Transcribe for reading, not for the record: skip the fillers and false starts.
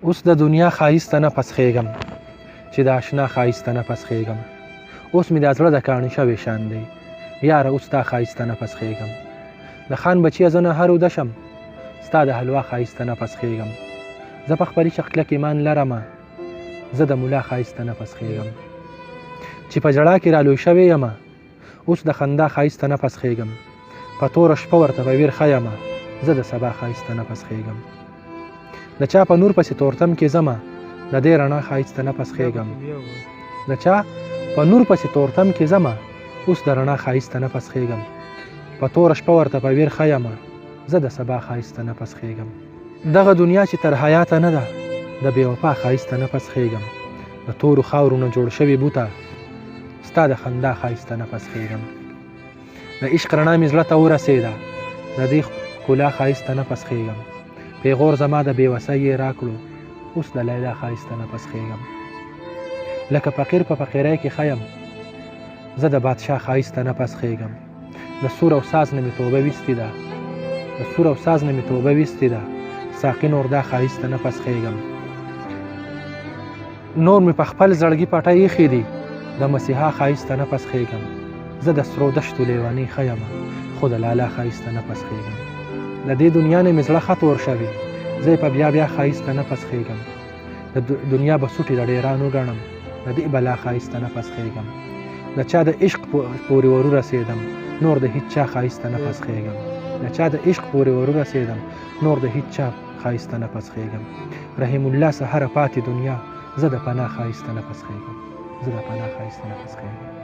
اوس د دنیا ښایست ته نفس خېږم چې د اشنا ښایست ته نفس خېږم اوس مې دا زړه د کاڼي شوی شان دی یاره اوس ستا ښایست ته نفس خېږم د خان بچیه زه نه هر وده شم ستا د حلوا ښایست ته نفس خېږم زه په خپلي چې کلک ایمان لرمه زه د ملا ښایست ته نفس خېږم چې په ژړا کې رالوی شوی یمه اوس د خندا ښایست ته نفس خېږم په توره شپه ورته په ویر ښه یمه زه د سبا ښایست ته نفس خېږم د چا په نور پسې تورتم کې ځمه د دې رڼا ښایست ته نفس خېږم د چا په نور پسې تورتم کې ځمه اوس د رڼا ښایست ته نفس خېږم په توره شپه ورته په ویر ښه یمه زه د سبا ښایست ته نفس خېږم دغه دنیا چې تر حیاته نه ده د بې وفا ښایست ته نفس خېږم د تورو خاورو نه جوړ شوي بوته ستا د خندا ښایست ته نفس خېږم د عشق رڼا مې زړه ته ورسېده د دې ښکلا ښایست ته نفس خېږم پیغور زما د بېوسۍ یې راکړو اوس د لیلا ښایست ته نفس خېږم لکه فقیر په فقیرۍ کې ښه یم زه د بادشاه ښایست ته نفس خېږم د سور او ساز نه مې توبه ویستې ده د سور او ساز نه مې توبه ویستې ده ساقي نور دا ښایست ته نفس خېږم نور مې په خپل زړګي پټۍ ایښې دي د مسیحا ښایست ته نفس خېږم زه د سرو دشتو لیونۍ ښه یمه خو د لالا ښایست ته نفس خېږم د دې دنیا نه مې زړه ښه تور شوي زه په بیا بیا ښایست ته نفس خېږم د دنیا به سوټې د ډېرانو ګڼم د دې بلا ښایست ته نفس خېږم د چا د عشق پورې ورورسېدم نور د هیڅ چا ښایست ته نفس خېږم د چا د عشق پورې ورورسېدم نور د هیڅ چا ښایست ته نفس خېږم رحیم الله سهره پاتې دنیا زه د پناه ښایست ته نفس خېږم زه د پناه ښایست ته نفس خېږم